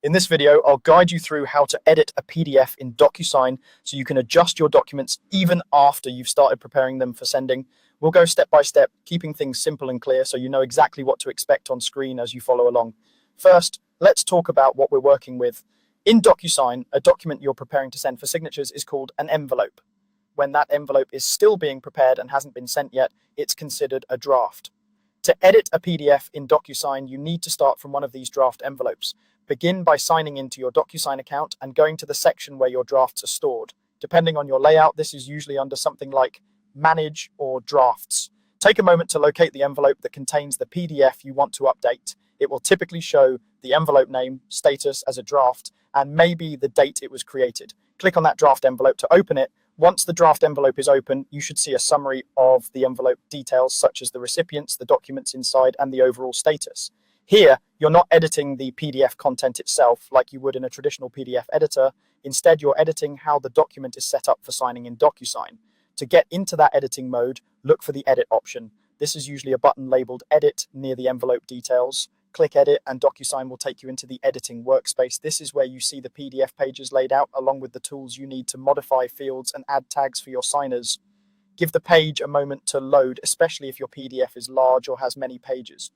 In this video, I'll guide you through how to edit a PDF in Docusign so you can adjust your documents even after you've started preparing them for sending. We'll go step by step, keeping things simple and clear so you know exactly what to expect on screen as you follow along. First, let's talk about what we're working with. In Docusign, a document you're preparing to send for signatures is called an envelope. When that envelope is still being prepared and hasn't been sent yet, it's considered a draft. To edit a PDF in Docusign, you need to start from one of these draft envelopes. Begin by signing into your Docusign account and going to the section where your drafts are stored. Depending on your layout, this is usually under something like Manage or Drafts. Take a moment to locate the envelope that contains the PDF you want to update. It will typically show the envelope name, status as a draft, and maybe the date it was created. Click on that draft envelope to open it. Once the draft envelope is open, you should see a summary of the envelope details, such as the recipients, the documents inside, and the overall status. Here, you're not editing the PDF content itself like you would in a traditional PDF editor. Instead, you're editing how the document is set up for signing in Docusign. To get into that editing mode, look for the Edit option. This is usually a button labeled Edit near the envelope details. Click Edit and Docusign will take you into the editing workspace. This is where you see the PDF pages laid out along with the tools you need to modify fields and add tags for your signers. Give the page a moment to load, especially if your PDF is large or has many pages.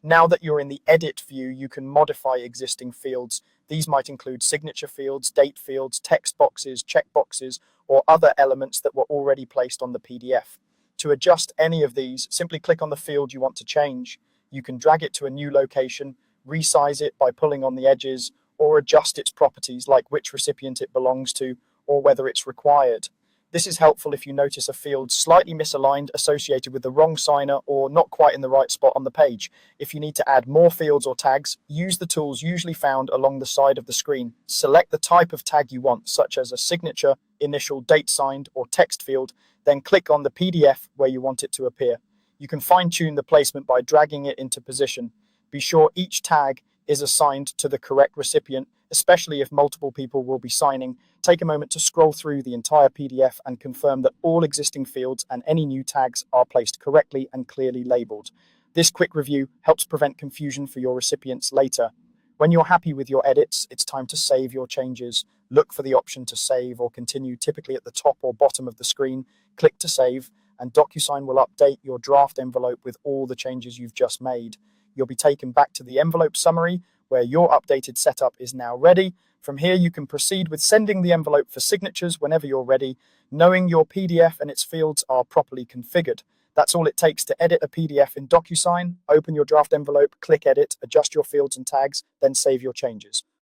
Now that you're in the Edit view, you can modify existing fields. These might include signature fields, date fields, text boxes, checkboxes, or other elements that were already placed on the PDF. To adjust any of these, simply click on the field you want to change. You can drag it to a new location, resize it by pulling on the edges, or adjust its properties like which recipient it belongs to or whether it's required. This is helpful if you notice a field slightly misaligned, associated with the wrong signer, or not quite in the right spot on the page. If you need to add more fields or tags, use the tools usually found along the side of the screen. Select the type of tag you want, such as a signature, initial, date signed, or text field, then click on the PDF where you want it to appear. You can fine-tune the placement by dragging it into position. Be sure each tag is assigned to the correct recipient, especially if multiple people will be signing. Take a moment to scroll through the entire PDF and confirm that all existing fields and any new tags are placed correctly and clearly labeled. This quick review helps prevent confusion for your recipients later. When you're happy with your edits, it's time to save your changes. Look for the option to save or continue, typically at the top or bottom of the screen. Click to save, and Docusign will update your draft envelope with all the changes you've just made. You'll be taken back to the envelope summary, where your updated setup is now ready. From here, you can proceed with sending the envelope for signatures whenever you're ready, knowing your PDF and its fields are properly configured. That's all it takes to edit a PDF in Docusign. Open your draft envelope, click Edit, adjust your fields and tags, then save your changes.